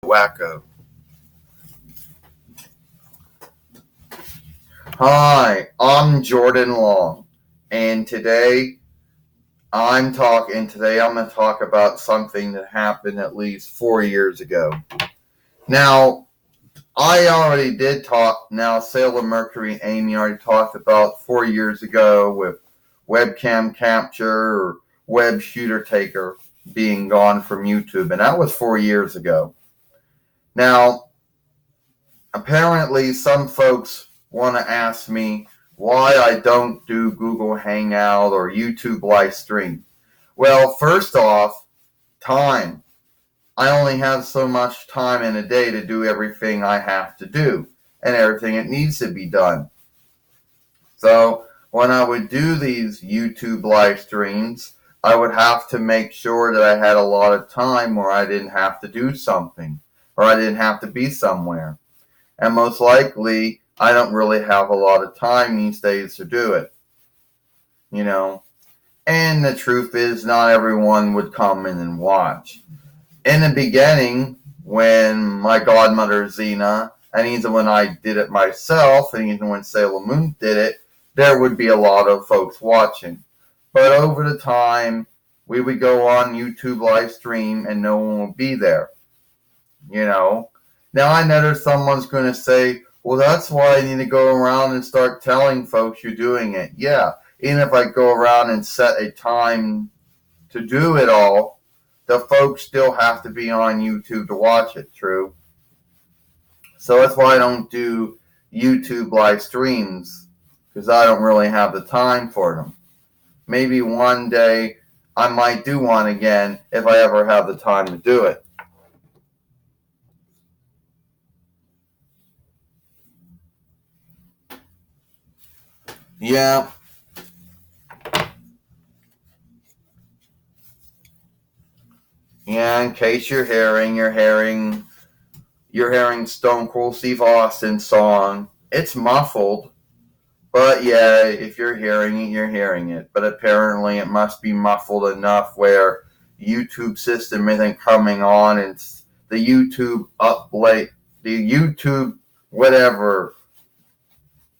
Wacko. Hi, I'm Jordan Long, and today I'm going to talk about something that happened at least 4 years ago. Now, I already did talk, Sailor Mercury Amy already talked about 4 years ago with webcam capture or web shooter taker being gone from YouTube, and that was 4 years ago. Now, apparently some folks want to ask me why I don't do Google Hangout or YouTube live stream. Well, first off, time. I only have so much time in a day to do everything I have to do and everything that needs to be done. So when I would do these YouTube live streams, I would have to make sure that I had a lot of time where I didn't have to do something or I didn't have to be somewhere. And most likely, I don't really have a lot of time these days to do it. And the truth is, not everyone would come in and watch. In the beginning, when my godmother Xena, and even when I did it myself, and even when Sailor Moon did it, there would be a lot of folks watching. But over the time, we would go on YouTube live stream and no one would be there. Now I know there's someone's going to say, well, that's why I need to go around and start telling folks you're doing it. Yeah, even if I go around and set a time to do it all, the folks still have to be on YouTube to watch it, true? So that's why I don't do YouTube live streams, because I don't really have the time for them. Maybe one day I might do one again if I ever have the time to do it. Yeah. Yeah, in case you're hearing Stone Cold Steve Austin's song. It's muffled, but yeah, if you're hearing it, you're hearing it. But apparently it must be muffled enough where YouTube system isn't coming on and the YouTube whatever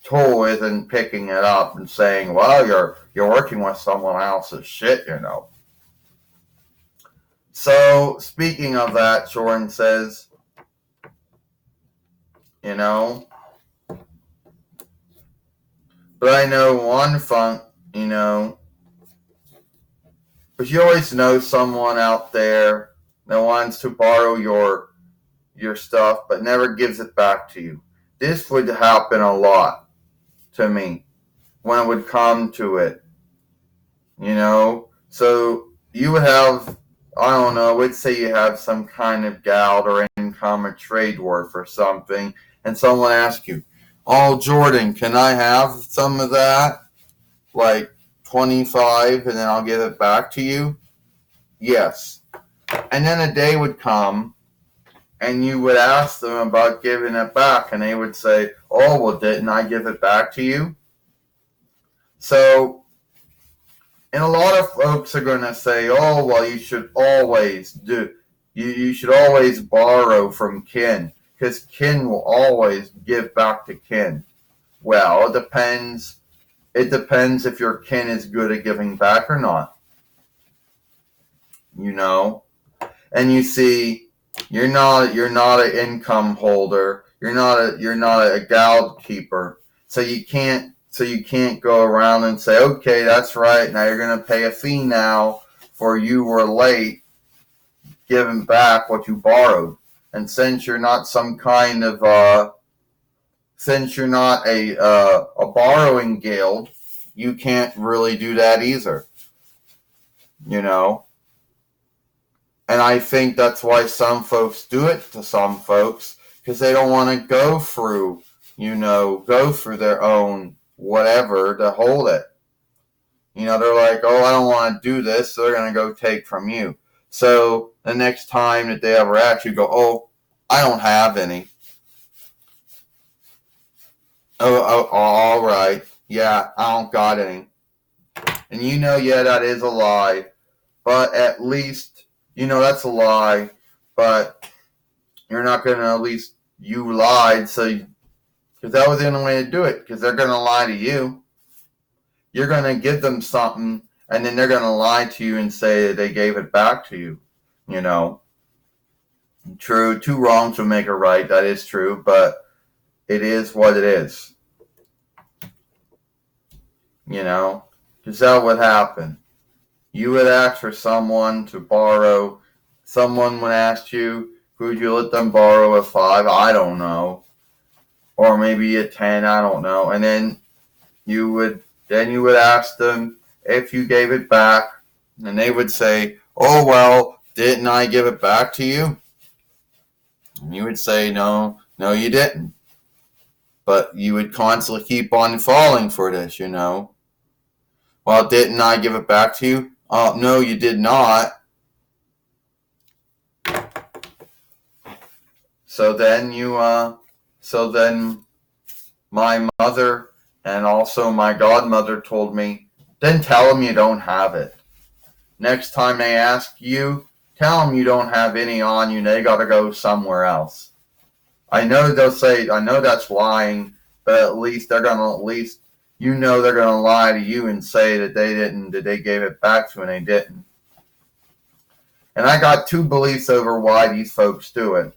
tool isn't picking it up and saying, well, you're working with someone else's shit, So, speaking of that, Jordan says, but I know one but you always know someone out there that wants to borrow your stuff but never gives it back to you. This would happen a lot to me when it would come to it. So you would have, I don't know, let's say you have some kind of gout or income or trade war for something, and someone asks you, oh, Jordan, can I have some of that? Like 25, and then I'll give it back to you? Yes. And then a day would come, and you would ask them about giving it back, and they would say, oh, well, didn't I give it back to you? So, and a lot of folks are going to say, oh, well, you should always you should always borrow from kin, because kin will always give back to kin. Well, it depends. It depends if your kin is good at giving back or not. And you see, you're not an income holder. You're not a gout keeper. So you can't go around and say, okay, that's right. Now you're going to pay a fee now for you were late giving back what you borrowed. And since you're not some kind of since you're not a borrowing guild, you can't really do that either. And I think that's why some folks do it to some folks, because they don't want to go through their own whatever to hold it. They're like, oh, I don't want to do this, so they're going to go take from you. So the next time that they ever ask you, go, oh, I don't have any. Oh, all right. Yeah, I don't got any. And yeah, that is a lie. But at least, that's a lie. But You're not going to at least, you lied, so, because that was the only way to do it, because they're going to lie to you. You're going to give them something, and then they're going to lie to you and say they gave it back to you. You know, true, two wrongs will make a right, that is true, but it is what it is. You know, because that would happen. You would ask for someone to borrow, someone would ask you, would you let them borrow a 5? I don't know. Or maybe a 10, I don't know. And then you would ask them if you gave it back, and they would say, oh, well, didn't I give it back to you? And you would say, no, you didn't. But you would constantly keep on falling for this, you know. Well, didn't I give it back to you? No, you did not. So then my mother and also my godmother told me, then tell them you don't have it. Next time they ask you, tell them you don't have any on you and they gotta go somewhere else. I know they'll say, I know that's lying, but at least they're gonna, you know they're gonna lie to you and say that they didn't, that they gave it back to you and they didn't. And I got two beliefs over why these folks do it.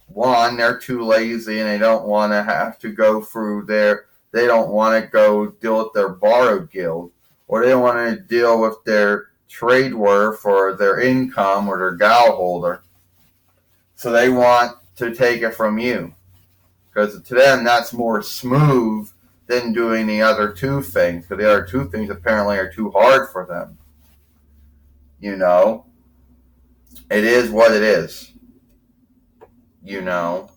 One, they're too lazy and they don't want to have to go through they don't want to go deal with their borrowed guild, or they don't want to deal with their trade worth or their income or their gal holder. So they want to take it from you. Because to them, that's more smooth than doing the other two things. Because the other two things apparently are too hard for them. You know? It is what it is. You know?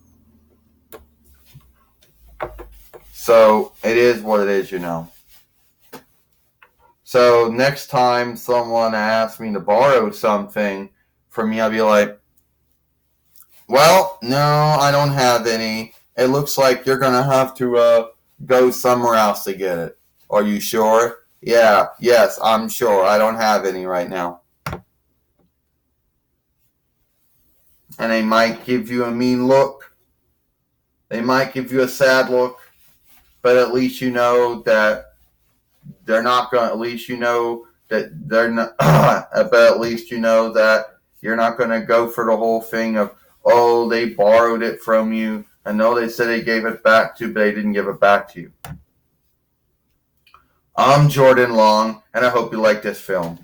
So, it is what it is, you know. So, next time someone asks me to borrow something from me, I'll be like, well, no, I don't have any. It looks like you're going to have to go somewhere else to get it. Are you sure? Yeah, yes, I'm sure. I don't have any right now. And they might give you a mean look. They might give you a sad look. But at least you know that they're not going to, at least you know that they're not, but at least you know that you're not going to go for the whole thing of, oh, they borrowed it from you. I know they said they gave it back to you, but they didn't give it back to you. I'm Jordan Long, and I hope you like this film.